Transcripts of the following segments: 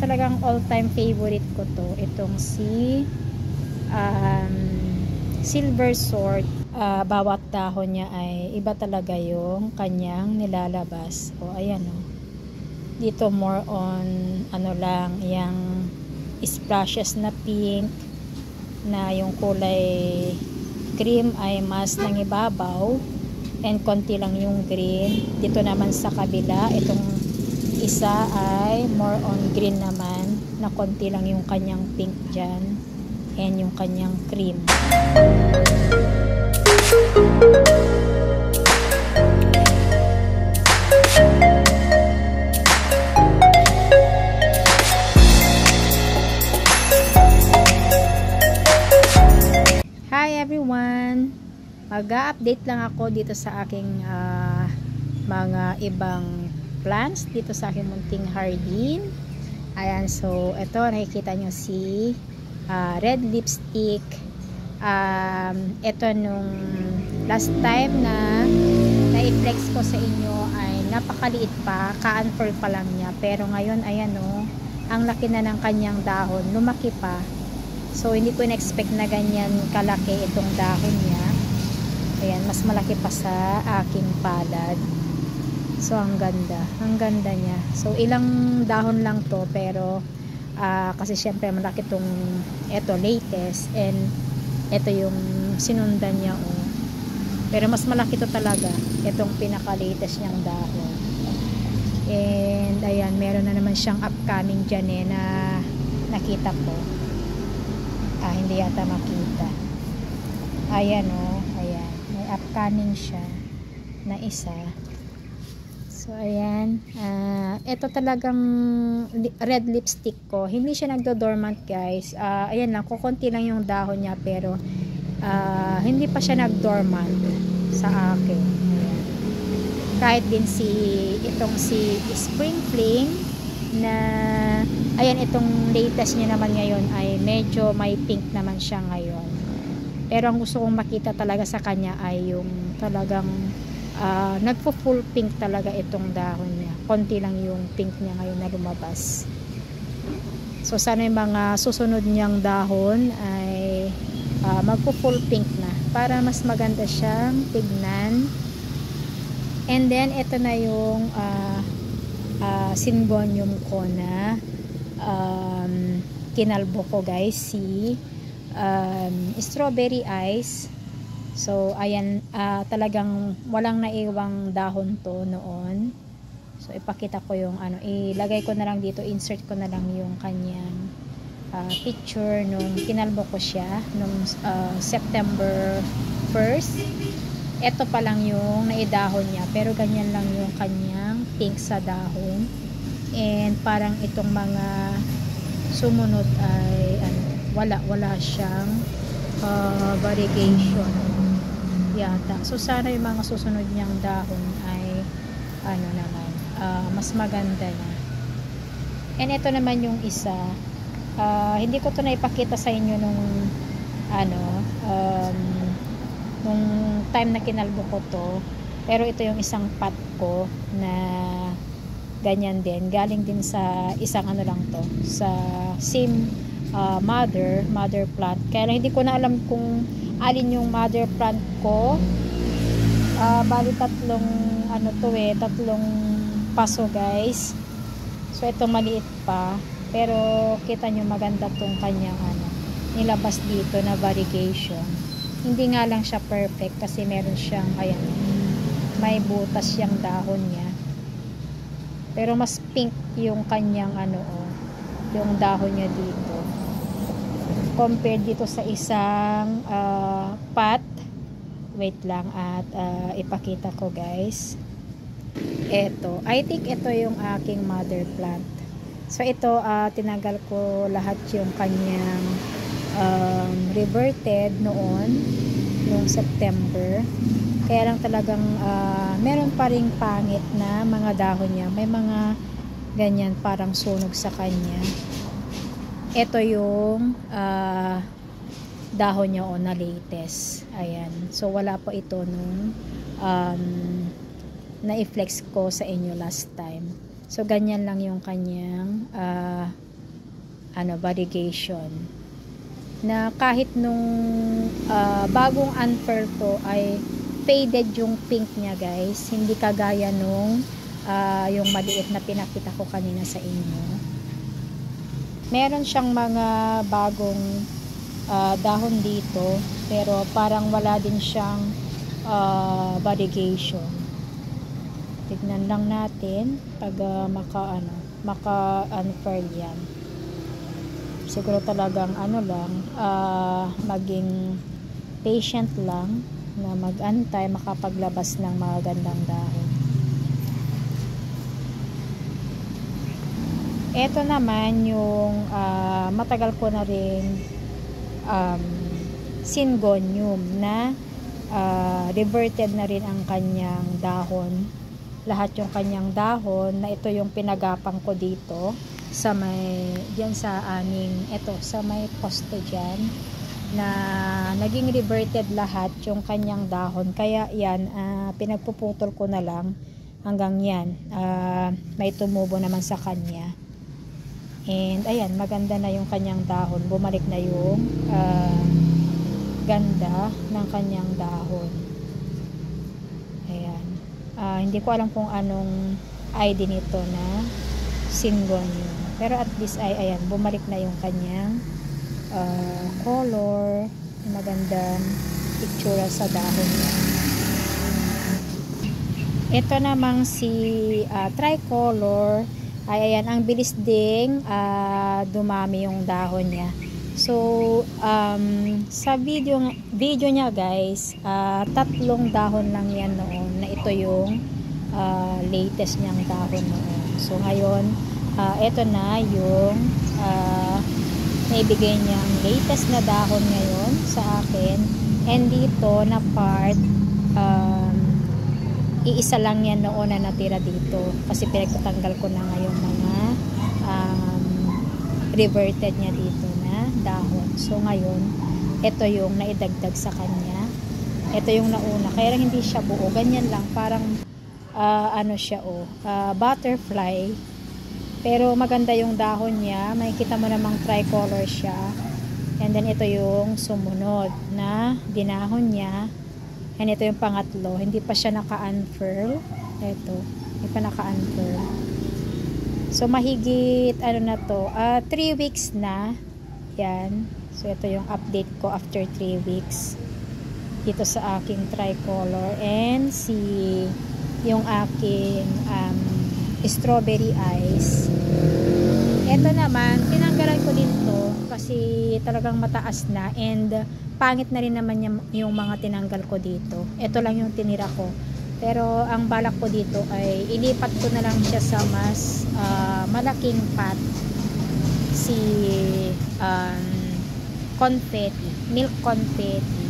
talagang all-time favorite ko to. Itong si Silver Sword. Bawat dahon niya ay iba talaga yung kanyang nilalabas. O ayan o. Dito more on ano lang, yung splashes na pink, na yung kulay cream ay mas nangibabaw and konti lang yung green. Dito naman sa kabila, itong isa ay more on green naman, na konti lang yung kanyang pink dyan and yung kanyang cream. Hi everyone! Mag-update lang ako dito sa aking mga ibang plants dito sa aking munting hardin. Ayan, so ito nakikita nyo si red lipstick. Ito nung last time na i-flex ko sa inyo ay napakaliit pa, ka-unfurl pa lang niya, pero ngayon ayan o, ang laki na ng kanyang dahon, lumaki pa. So hindi ko in-expect na ganyan kalaki itong dahon niya. Ayan, mas malaki pa sa aking palad. So ang ganda niya. So ilang dahon lang to, pero kasi syempre malaki tong eto latest, and ito yung sinundan niya oh. Pero mas malaki to talaga, itong pinaka latest niyang dahon. And ayan, meron na naman siyang upcoming dyan na nakita ko. Hindi yata makita. Ayan oh, ayan, may upcoming siya na isa. So ayan, ito talagang red lipstick ko. Hindi siya nagdo-dormant guys. Ayan lang, kukunti lang yung dahon niya, pero hindi pa siya nag-dormant sa akin. Ayan. Kahit din itong si Spring Fling na ayan, itong latest niya naman ngayon ay medyo may pink naman siya ngayon. Pero ang gusto kong makita talaga sa kanya ay yung talagang nagpo-full pink talaga itong dahon niya. Konti lang yung pink niya ngayon na lumabas. So sana yung mga susunod niyang dahon ay magpo-full pink na para mas maganda siyang tignan. And then ito na yung Syngonium ko na kinalbo ko guys, si Strawberry Ice. So ayan, talagang walang naiwang dahon to noon. So ipakita ko yung ilagay ko na lang dito, insert ko na lang yung kanyang picture nung kinalbo ko siya nung September 1st. Ito pa lang yung naidahon niya, pero ganyan lang yung kanyang pink sa dahon. And parang itong mga sumunod ay wala siyang variegation yata. So sana yung mga susunod niyang dahon ay mas maganda na. And ito naman yung isa, hindi ko to na ipakita sa inyo nung nung time na kinalbo ko to, pero ito yung isang pot ko na ganyan din, galing din sa isang lang to, sa same mother plant. Kaya lang hindi ko na alam kung alin yung mother plant ko. Bali tatlong tatlong paso guys. So ito maliit pa, pero kita nyo maganda tong kanyang nilabas dito na variegation. Hindi nga lang siya perfect kasi meron siyang ayan, may butas yung dahon niya, pero mas pink yung kanyang yung dahon niya dito compared dito sa isang pot. Wait lang at ipakita ko guys. Ito, I think ito yung aking mother plant. So ito, tinagal ko lahat yung kanyang reverted noong September. Kaya lang talagang meron pa ring pangit na mga dahon niya. May mga ganyan parang sunog sa kanya. Ito yung dahon niya na latest. Ayan. So wala pa ito nung na-flex ko sa inyo last time. So ganyan lang yung kanyang variegation. Na kahit nung bagong unfurl to ay faded yung pink niya guys. Hindi kagaya nung yung maliit na pinakita ko kanina sa inyo. Meron siyang mga bagong dahon dito, pero parang wala din siyang variegation. Tignan lang natin pag maka-unfurl yan. Siguro talagang maging patient lang na mag-antay makapaglabas ng mga gandang dahon. Ito naman yung matagal ko na rin Syngonium na reverted na rin ang kanyang dahon. Lahat yung kanyang dahon na ito yung pinagapang ko dito sa sa may poste dyan, na naging reverted lahat yung kanyang dahon. Kaya yan, pinagpuputol ko na lang hanggang yan. May tumubo naman sa kanya. And ayan, maganda na yung kanyang dahon. Bumalik na yung ganda ng kanyang dahon. Ayan. Hindi ko alam kung anong ID nito na Syngonium. Pero at least ayan, bumalik na yung kanyang color. Magandang itsura sa dahon niya. Ito namang si tricolor. Ayan, ang bilis ding dumami yung dahon niya. So, sa video niya guys, 3 dahon lang yan noon, na ito yung latest niyang dahon noon. So, ngayon, ito na yung naibigay niyang latest na dahon ngayon sa akin. And dito na part, iisa lang yan noon na natira dito kasi pinagtatanggal ko na ngayon mga reverted niya dito na dahon. So ngayon, ito yung naidagdag sa kanya. Ito yung nauna, kaya lang hindi siya buo, ganyan lang, parang siya butterfly, pero maganda yung dahon niya. Makikita mo namang tricolor siya. And then ito yung sumunod na dinahon niya. And ito yung pangatlo, hindi pa siya naka-unfurl. Ito, hindi pa naka-unfurl. So mahigit na to, 3 weeks na. Yan. So ito yung update ko after 3 weeks dito sa aking tricolor. And yung aking strawberry eyes. Ito naman, tinanggalan ko din to kasi talagang mataas na, and pangit na rin naman yung mga tinanggal ko dito. Ito lang yung tinira ko. Pero ang balak ko dito ay ilipat ko na lang siya sa mas malaking pot. Confetti, milk confetti.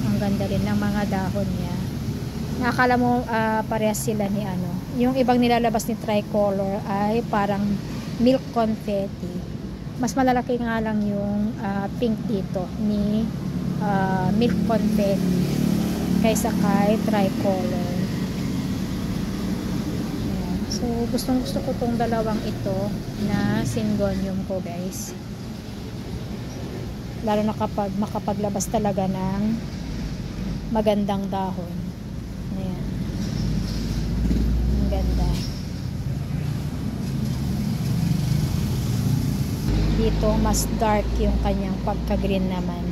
Ang ganda rin ng mga dahon niya. Nakakala mo parehas sila ni yung ibang nilalabas ni tricolor ay parang milk confetti. Mas malalaki nga lang yung pink dito ni milk confetti kaysa kay tricolor. Ayan. So gustong gusto ko tong dalawang ito na Syngonium ko guys, lalo na kapag makapaglabas talaga ng magandang dahon. Ayan, ang ganda. Dito mas dark yung kanyang pagka-green naman.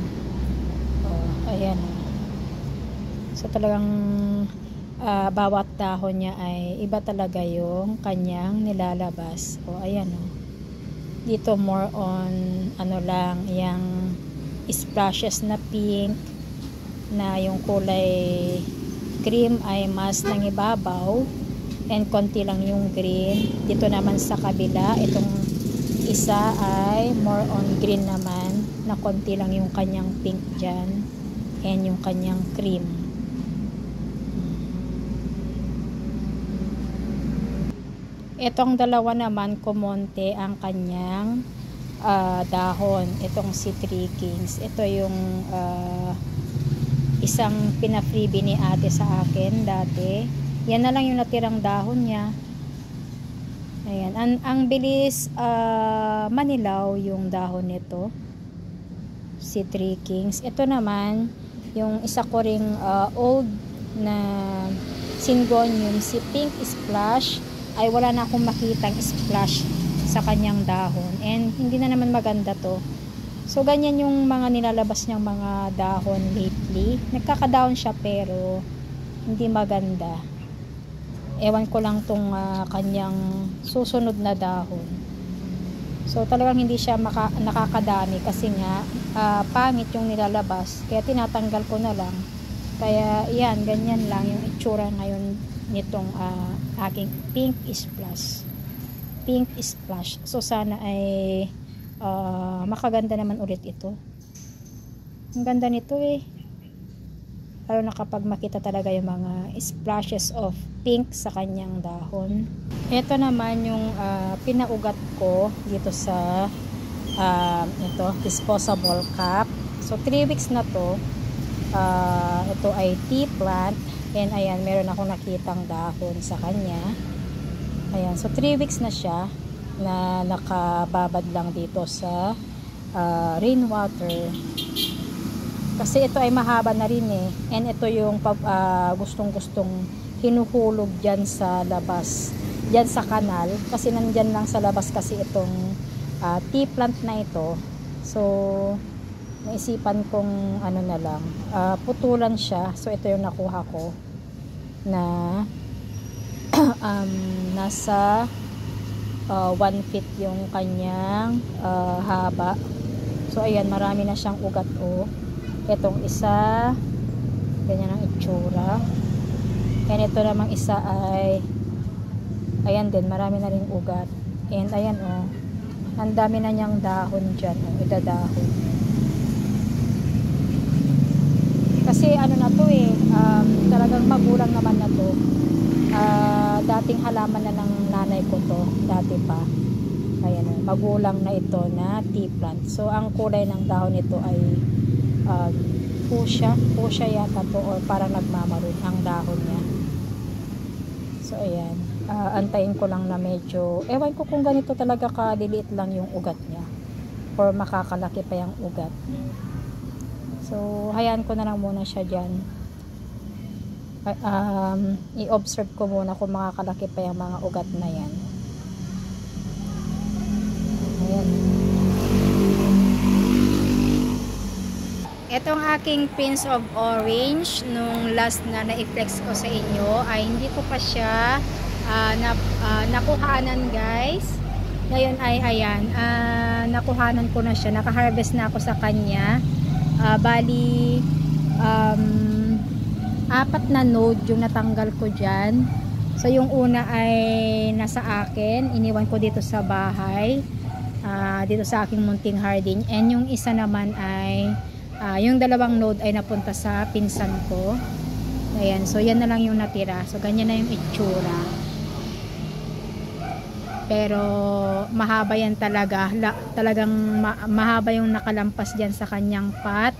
Ayan. So talagang bawat dahon niya ay iba talaga yung kanyang nilalabas. Ayan dito more on lang, yung splashes na pink, na yung kulay cream ay mas nangibabaw and konti lang yung green. Dito naman sa kabila, itong isa ay more on green naman, na konti lang yung kanyang pink dyan and yung kanyang cream. Itong dalawa naman, kumonte ang kanyang dahon. Itong si Three Kings, ito yung isang pina-freebie ni ate sa akin dati. Yan na lang yung natirang dahon niya. Ayan, ang bilis manilaw yung dahon nito, si Three Kings. Ito naman yung isa ko ring old na Syngonium, si Pink Splash, ay wala na akong makitang splash sa kanyang dahon, and hindi na naman maganda to. So ganyan yung mga nilalabas niyang mga dahon lately. Nagkaka-down siya pero hindi maganda. Ewan ko lang tong kanyang susunod na dahon. So talagang hindi siya nakakadami kasi nga pangit yung nilalabas. Kaya tinatanggal ko na lang. Kaya yan, ganyan lang yung itsura ngayon nitong aking Pink Splash. Pink Splash. So sana ay makaganda naman ulit ito. Ang ganda nito eh. Lalo na kapag makita talaga yung mga splashes of pink sa kanyang dahon. Ito naman yung pinaugat ko dito sa ito, disposable cup. So 3 weeks na to. Ito ay tea plant, and ayan, meron akong nakitang dahon sa kanya. Ayan, so 3 weeks na siya na nakababad lang dito sa rainwater. Kasi ito ay mahaba na rin eh. And ito yung gustong-gustong hinuhulog dyan sa labas. Dyan sa kanal. Kasi nandyan lang sa labas kasi itong tea plant na ito. So, naisipan kong ano na lang. Putulan siya. So, ito yung nakuha ko. Na nasa 1 feet yung kanyang haba. So, ayan. Marami na siyang ugat oh. Itong isa, ganyan ang itsura. And ito namang isa ay, ayan din, marami na rin ugat. And ayan oh, ang dami na niyang dahon dyan, oh, idadahon. Kasi ano na to eh, talagang magulang naman na to. Dating halaman na ng nanay ko to, dati pa. Ayan oh, magulang na ito na tea plant. So ang kulay ng dahon nito ay fuchsia yata to, or parang nagmamaroon ang dahon niya. So ayan, antayin ko lang na medyo, ewan ko kung ganito talaga kaliliit lang yung ugat niya or makakalaki pa yung ugat. So hayaan ko na lang muna siya dyan. I-observe ko muna kung makakalaki pa yung mga ugat na yan. Ayan. Etong aking Prince of Orange, nung last na na-flex ko sa inyo, ay hindi ko pa siya nakuhanan guys. Ngayon ay ayan, nakuhanan ko na siya, naka-harvest na ako sa kanya. Bali 4 na node yung natanggal ko dyan. So yung una ay nasa akin, iniwan ko dito sa bahay, dito sa aking munting hardin, and yung isa naman ay yung 2 node ay napunta sa pinsan ko. Ayan, so yan na lang yung natira. So ganyan na yung itsura. Pero mahaba yan talaga. Talagang mahaba yung nakalampas dyan sa kanyang pot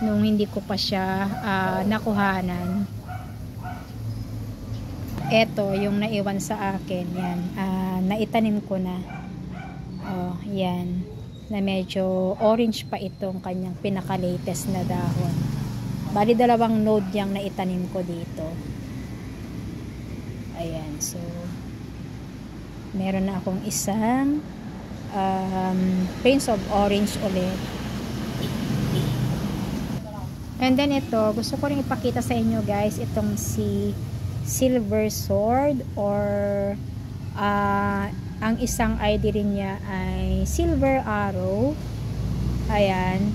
nung hindi ko pa siya nakuhanan. Ito yung naiwan sa akin. Yan, naitanim ko na. Oh, yan. Na medyo orange pa itong kanyang pinaka-latest na dahon. Bali 2 node yang naitanim ko dito. Ayan, so meron na akong isang Prince of Orange ulit. And then ito, gusto ko rin ipakita sa inyo guys, itong si Silver Sword, or ang isang ID rin niya ay Silver Arrow. Ayan.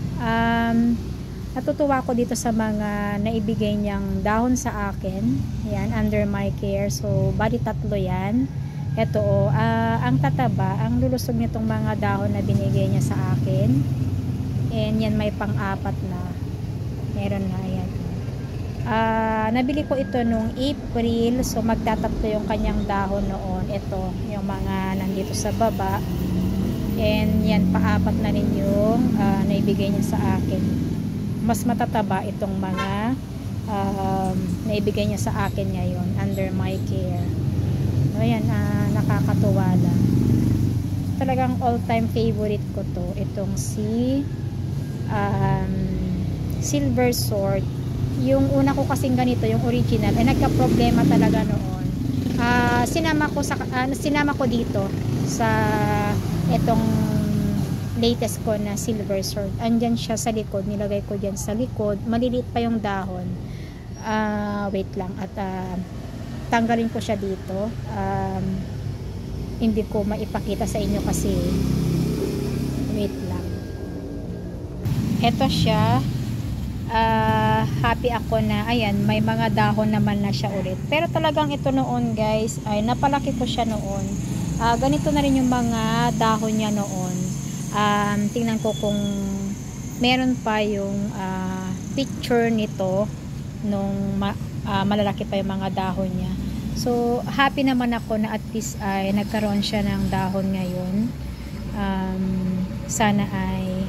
Natutuwa ko dito sa mga naibigay niyang dahon sa akin. Ayan, under my care. So, bali 3 yan. Ito, ang tataba, ang lulusog nitong mga dahon na binigay niya sa akin. And yan, may pang-4 na. Meron na, ayan. Nabili ko ito nung April, so magtatatlo yung kanyang dahon noon. Ito, yung mga nandito sa baba, and yan, pa-4 na rin yung naibigay niya sa akin. Mas matataba itong mga naibigay niya sa akin ngayon under my care. Ayan, nakakatuwa lang. Talagang all-time favorite ko to. Itong si Silver Sword. Yung una ko kasing ganito, yung original, ay nagka-problema talaga noon. Sinama ko dito sa itong latest ko na Silver Sword. Andyan siya sa likod, nilagay ko dyan sa likod. Maliliit pa yung dahon. Wait lang, at tanggalin ko siya dito. Hindi ko maipakita sa inyo kasi wait lang. Ito siya. Happy ako na ayan, may mga dahon naman na siya ulit. Pero talagang ito noon guys, ay napalaki ko siya noon. Ganito na rin yung mga dahon niya noon. Tingnan ko kung meron pa yung picture nito nung malalaki pa yung mga dahon niya. So happy naman ako na at least ay nagkaroon siya ng dahon ngayon. Sana ay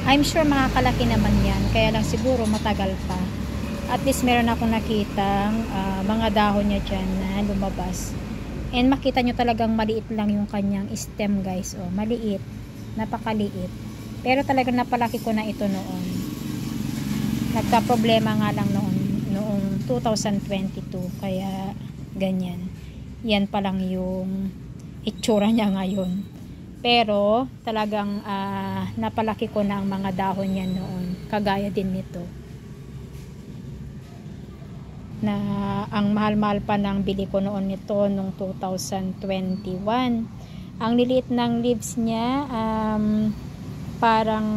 I'm sure makakalaki naman yan, kaya lang siguro matagal pa. At least meron akong nakitang mga dahon niya dyan na lumabas. And makita nyo talagang maliit lang yung kanyang stem guys. Oh, maliit, napakaliit. Pero talagang napalaki ko na ito noon. Nagka-problema nga lang noong 2022, kaya ganyan. Yan pa lang yung itsura niya ngayon. Pero talagang napalaki ko na ang mga dahon niya noon. Kagaya din nito. Na ang mahal-mahal pa ng bili ko noon nito nung 2021. Ang liliit ng leaves niya, parang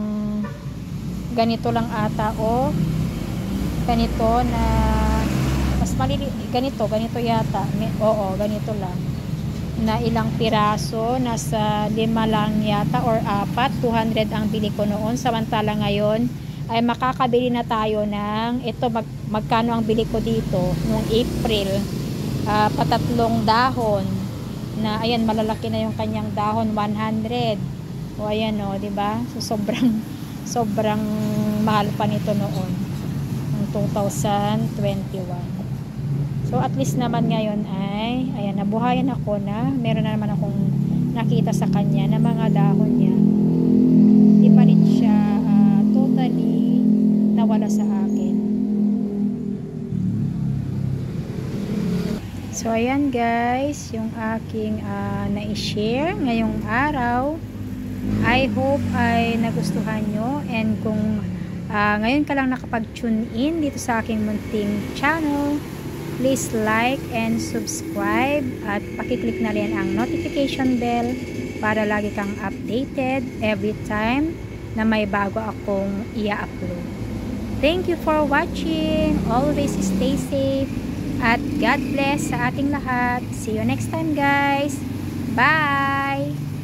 ganito lang ata o ganito na mas maliliit, ganito yata. Oo, ganito lang. Na ilang piraso, nasa 5 lang yata or 4, 200 ang bili ko noon. Samantala ngayon ay makakabili na tayo ng ito, magkano ang bili ko dito noong April, patatlong dahon na ayan, malalaki na yung kanyang dahon, 100. O ayan o, diba? So sobrang mahal pa nito noon ng 2021. So at least naman ngayon ay ayan, nabuhayan ako na meron na naman akong nakita sa kanya na mga dahon niya. Hindi pa rin siya totally nawala sa akin. So ayan guys, yung aking na-share ngayong araw. I hope ay nagustuhan nyo, and kung ngayon ka lang nakapag-tune in dito sa aking munting channel, please like and subscribe at pakiclick na rin ang notification bell para lagi kang updated every time na may bago akong i-upload. Thank you for watching. Always stay safe at God bless sa ating lahat. See you next time guys. Bye!